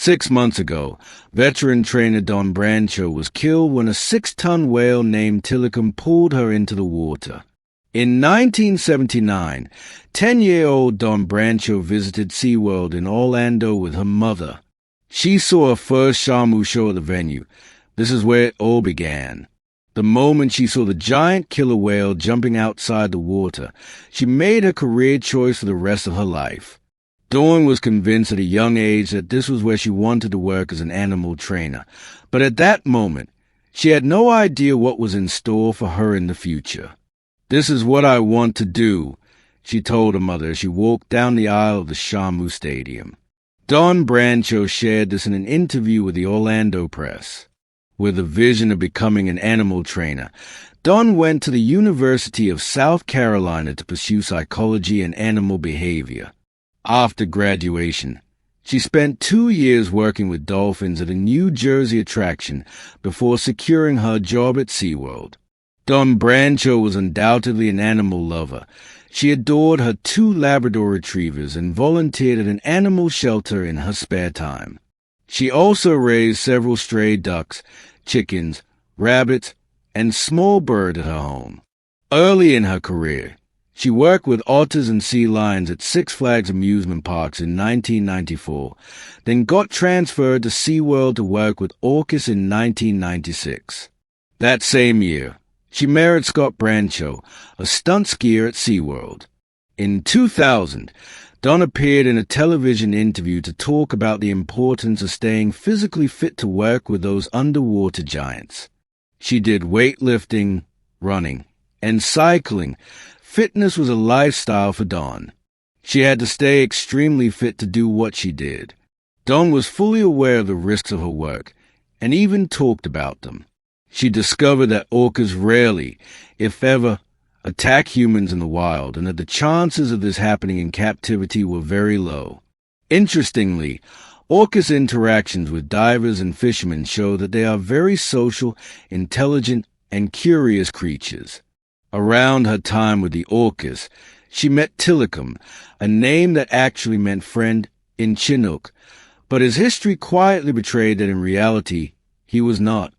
6 months ago, veteran trainer Don Brancheau was killed when a 6-ton whale named Tilikum pulled her into the water. In 1979, 10-year-old Don Brancheau visited SeaWorld in Orlando with her mother. She saw her first shamu show at the venue. This is where it all began. The moment she saw the giant killer whale jumping outside the water, she made her career choice for the rest of her life. Dawn was convinced at a young age that this was where she wanted to work as an animal trainer, but at that moment, she had no idea what was in store for her in the future. "This is what I want to do," she told her mother as she walked down the aisle of the Shamu Stadium. Don Brancheau shared this in an interview with the Orlando Press. With a vision of becoming an animal trainer, Don went to the University of South Carolina to pursue psychology and animal behavior. After graduation, she spent 2 years working with dolphins at a New Jersey attraction before securing her job at SeaWorld. Don Brancheau was undoubtedly an animal lover. She adored her 2 Labrador retrievers and volunteered at an animal shelter in her spare time. She also raised several stray ducks, chickens, rabbits, and small birds at her home. Early in her career, she worked with otters and sea lions at Six Flags amusement parks in 1994, then got transferred to SeaWorld to work with orcas in 1996. That same year, she married Scott Brancheau, a stunt skier at SeaWorld. In 2000, Don appeared in a television interview to talk about the importance of staying physically fit to work with those underwater giants. She did weightlifting, running, and cycling. Fitness was a lifestyle for Dawn. She had to stay extremely fit to do what she did. Dawn was fully aware of the risks of her work, and even talked about them. She discovered that orcas rarely, if ever, attack humans in the wild, and that the chances of this happening in captivity were very low. Interestingly, orcas' interactions with divers and fishermen show that they are very social, intelligent, and curious creatures. Around her time with the orcas, she met Tilikum, a name that actually meant friend in Chinook, but his history quietly betrayed that in reality, he was not.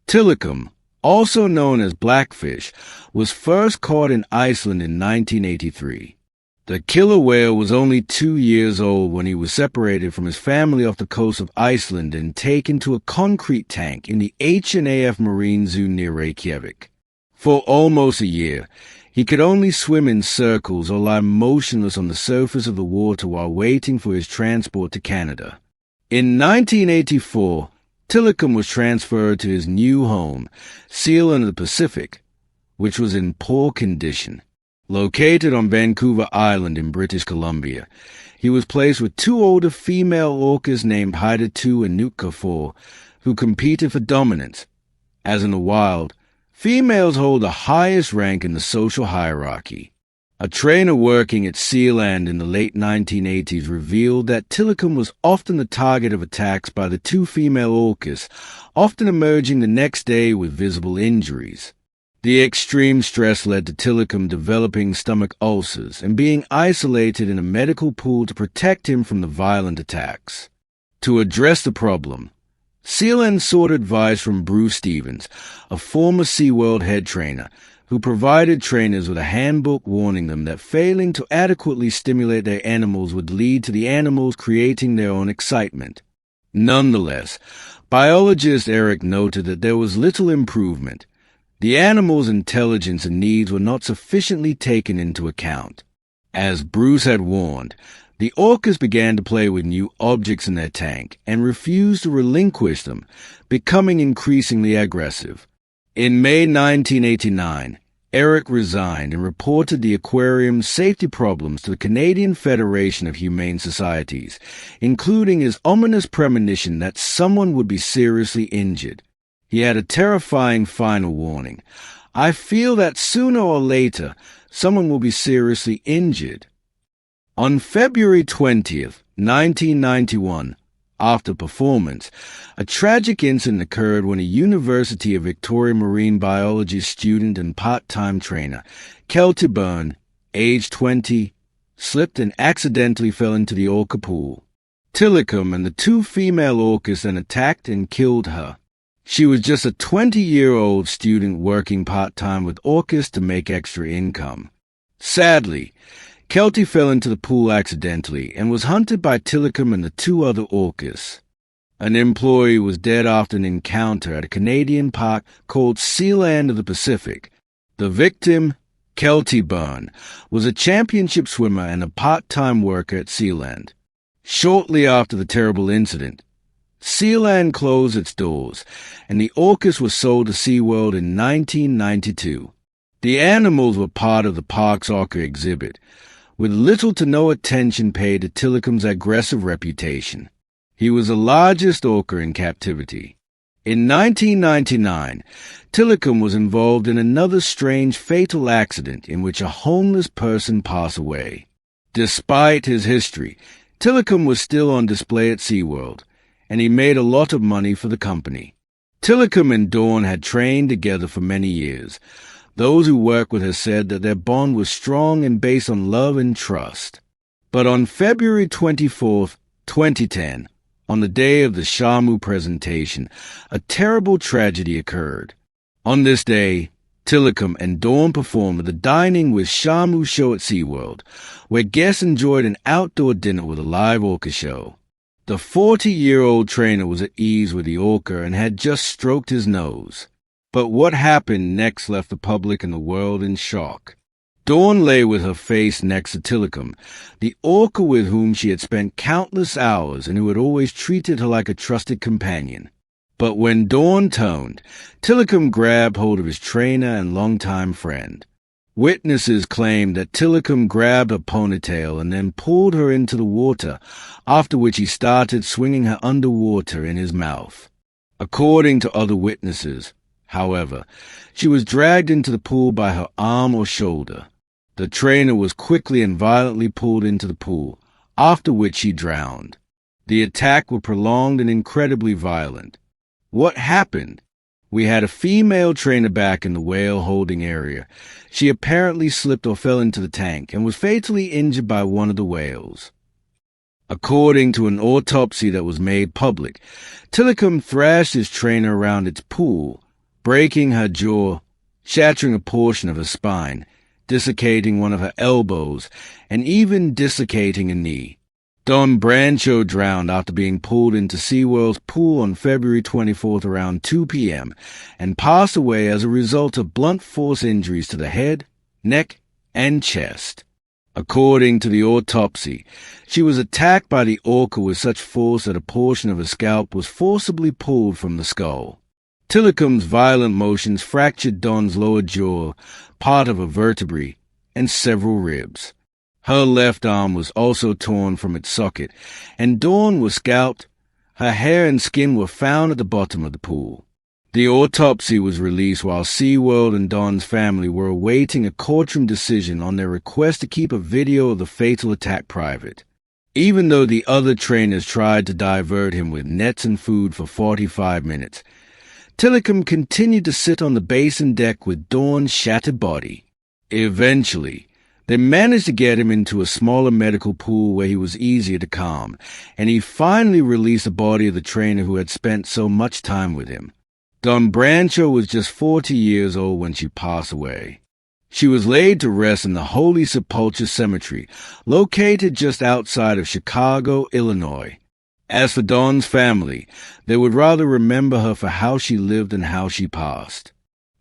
Tilikum, also known as Blackfish, was first caught in Iceland in 1983. The killer whale was only 2 years old when he was separated from his family off the coast of Iceland and taken to a concrete tank in the H&AF Marine Zoo near Reykjavik. For almost a year, he could only swim in circles or lie motionless on the surface of the water while waiting for his transport to Canada. In 1984, Tilikum was transferred to his new home, Seal in the Pacific, which was in poor condition. Located on Vancouver Island in British Columbia, he was placed with 2 older female orcas named Haida 2 and Nootka 4, who competed for dominance. As in the wild, females hold the highest rank in the social hierarchy. A trainer working at Sealand in the late 1980s revealed that Tilikum was often the target of attacks by the 2 female orcas, often emerging the next day with visible injuries. The extreme stress led to Tilikum developing stomach ulcers and being isolated in a medical pool to protect him from the violent attacks. To address the problem, Sealand sought advice from Bruce Stevens, a former SeaWorld head trainer, who provided trainers with a handbook warning them that failing to adequately stimulate their animals would lead to the animals creating their own excitement. Nonetheless, biologist Eric noted that there was little improvement. The animals' intelligence and needs were not sufficiently taken into account. As Bruce had warned, the orcas began to play with new objects in their tank and refused to relinquish them, becoming increasingly aggressive. In May 1989, Eric resigned and reported the aquarium's safety problems to the Canadian Federation of Humane Societies, including his ominous premonition that someone would be seriously injured. He had a terrifying final warning. "I feel that sooner or later, someone will be seriously injured." On February 20th, 1991, after performance, a tragic incident occurred when a University of Victoria marine biology student and part-time trainer, Kelty Byrne, age 20, slipped and accidentally fell into the orca pool. Tilikum and the two female orcas then attacked and killed her. She was just a 20-year-old student working part-time with orcas to make extra income. Sadly, Kelty fell into the pool accidentally and was hunted by Tilikum and the two other orcas. An employee was dead after an encounter at a Canadian park called SeaWorld of the Pacific. The victim, Kelty Byrne, was a championship swimmer and a part-time worker at SeaWorld. Shortly after the terrible incident, SeaWorld closed its doors, and the orcas were sold to SeaWorld in 1992. The animals were part of the park's orca exhibit, with little to no attention paid to Tilikum's aggressive reputation. He was the largest orca in captivity. In 1999, Tilikum was involved in another strange fatal accident in which a homeless person passed away. Despite his history, Tilikum was still on display at SeaWorld, and he made a lot of money for the company. Tilikum and Dawn had trained together for many years. Those who worked with her said that their bond was strong and based on love and trust. But on February 24, 2010, on the day of the Shamu presentation, a terrible tragedy occurred. On this day, Tilikum and Dawn performed at the Dining with Shamu show at SeaWorld, where guests enjoyed an outdoor dinner with a live orca show. The 40-year-old trainer was at ease with the orca and had just stroked his nose. But what happened next left the public and the world in shock. Dawn lay with her face next to Tilikum, the orca with whom she had spent countless hours and who had always treated her like a trusted companion. But when Dawn turned, Tilikum grabbed hold of his trainer and longtime friend. Witnesses claimed that Tilikum grabbed her ponytail and then pulled her into the water, after which he started swinging her underwater in his mouth. According to other witnesses, however, she was dragged into the pool by her arm or shoulder. The trainer was quickly and violently pulled into the pool, after which she drowned. The attack was prolonged and incredibly violent. What happened? We had a female trainer back in the whale holding area. She apparently slipped or fell into the tank and was fatally injured by one of the whales. According to an autopsy that was made public, Tilikum thrashed his trainer around its pool, breaking her jaw, shattering a portion of her spine, dislocating one of her elbows, and even dislocating a knee. Brancheau drowned after being pulled into SeaWorld's pool on February 24th around 2 p.m. and passed away as a result of blunt force injuries to the head, neck, and chest. According to the autopsy, she was attacked by the orca with such force that a portion of her scalp was forcibly pulled from the skull. Tilikum's violent motions fractured Dawn's lower jaw, part of her vertebrae, and several ribs. Her left arm was also torn from its socket, and Dawn was scalped. Her hair and skin were found at the bottom of the pool. The autopsy was released while SeaWorld and Dawn's family were awaiting a courtroom decision on their request to keep a video of the fatal attack private. Even though the other trainers tried to divert him with nets and food for 45 minutes, Tilikum continued to sit on the basin deck with Dawn's shattered body. Eventually, they managed to get him into a smaller medical pool where he was easier to calm, and he finally released the body of the trainer who had spent so much time with him. Brancheau was just 40 years old when she passed away. She was laid to rest in the Holy Sepulchre Cemetery, located just outside of Chicago, Illinois. As for Dawn's family, they would rather remember her for how she lived and how she passed.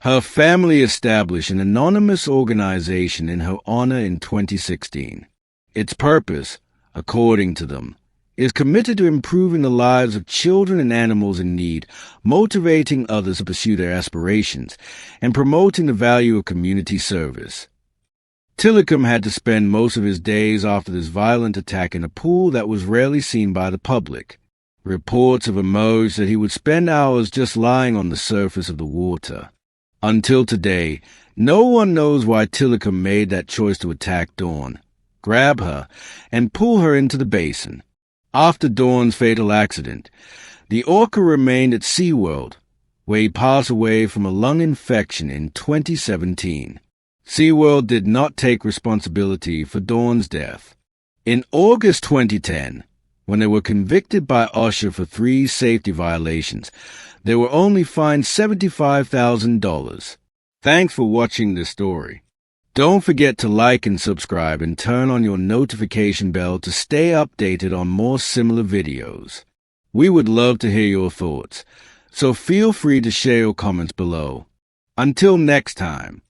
Her family established an anonymous organization in her honor in 2016. Its purpose, according to them, is committed to improving the lives of children and animals in need, motivating others to pursue their aspirations, and promoting the value of community service. Tilikum had to spend most of his days after this violent attack in a pool that was rarely seen by the public. Reports have emerged that he would spend hours just lying on the surface of the water. Until today, no one knows why Tilikum made that choice to attack Dawn, grab her, and pull her into the basin. After Dawn's fatal accident, the orca remained at SeaWorld, where he passed away from a lung infection in 2017. SeaWorld did not take responsibility for Dawn's death. In August 2010, When they were convicted by OSHA for 3 safety violations, they were only fined $75,000. Thanks for watching this story. Don't forget to like and subscribe and turn on your notification bell to stay updated on more similar videos. We would love to hear your thoughts, so feel free to share your comments below. Until next time.